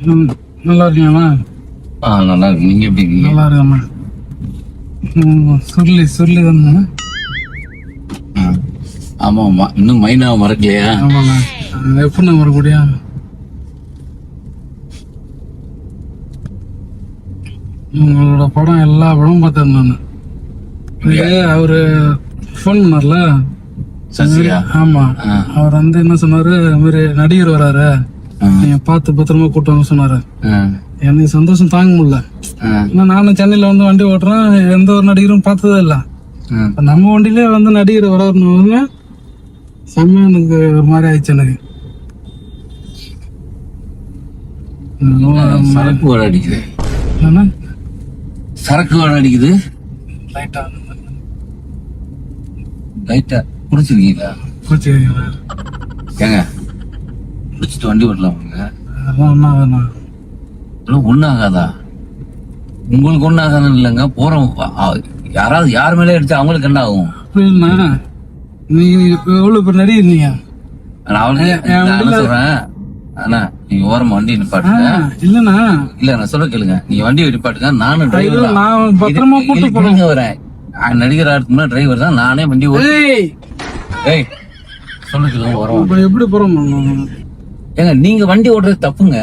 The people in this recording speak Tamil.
நல்லா இருக்கீங்களா? நல்லா இருக்கு. நீங்க எப்படி இருக்கீங்க? நல்லா இருக்கம்மா. சொல்லி தானே? ஆமா ஆமா, இன்னும் மைனாவை மறக்கலையா? ஆமாண்ணா. எப்படிண்ணா வரக்கூடிய? உங்களோட படம் எல்லா படமும் பார்த்தேன் நான். அவரு ஃபோன் பண்ணார்ல சசியா? ஆமா. அவர் வந்து என்ன சொன்னாரு, இந்த மாதிரி நடிகர் வராரு, நீங்க பார்த்து பத்திரமா கூட்டுவாங்க சொன்னாரு. எனக்கு சந்தோஷம் தாங்க முடியல. ஏன்னா நானும் சென்னையில வந்து வண்டி ஓட்டுறேன், எந்த ஒரு நடிகரும் பார்த்ததே இல்லை. நம்ம வண்டியிலே வந்து நடிகர் வராருன்னு செம்மையா எனக்கு ஒரு மாதிரி ஆயிடுச்சு. எனக்கு சரக்கு வர அடிக்குது. என்ன சரக்கு வர அடிக்குது. லைட்டா குடிச்சிருக்கீங்களா? குடிச்சிருக்கீங்களா? ஏங்க குடிச்சிட்டு வண்டி ஓட்டலாம்? அதெல்லாம் ஒன்னும் ஆகாதா? உங்களுக்கு ஒன்னும் ஆகாதுன்னு இல்லைங்க. போறோம் யாராவது யார் மேலே அடிச்சா அவங்களுக்கு என்ன ஆகும்? அப்படின்னா நீங்க எவ்வளவு பேர் நடிகர் நீங்க? நான் சொல்றேன், அண்ணா நீங்க ஓரமா வண்டி நிப்பாட்டுங்க. இல்லண்ணா, இல்ல நான் சொல்ல கேளுங்க. நீங்க வண்டி நிப்பாட்டுங்க, நானும் டிரைவர் நான் பத்திரமா கூட்டு போறேன். வரேன். நடிகர் ஆடுறதுக்கு டிரைவர் தான், நானே வண்டி ஏய் சொல்ல கேளுங்க. வரோம். எப்படி போறோம்? ஏங்க நீங்க வண்டி ஓட்டுறது தப்புங்க.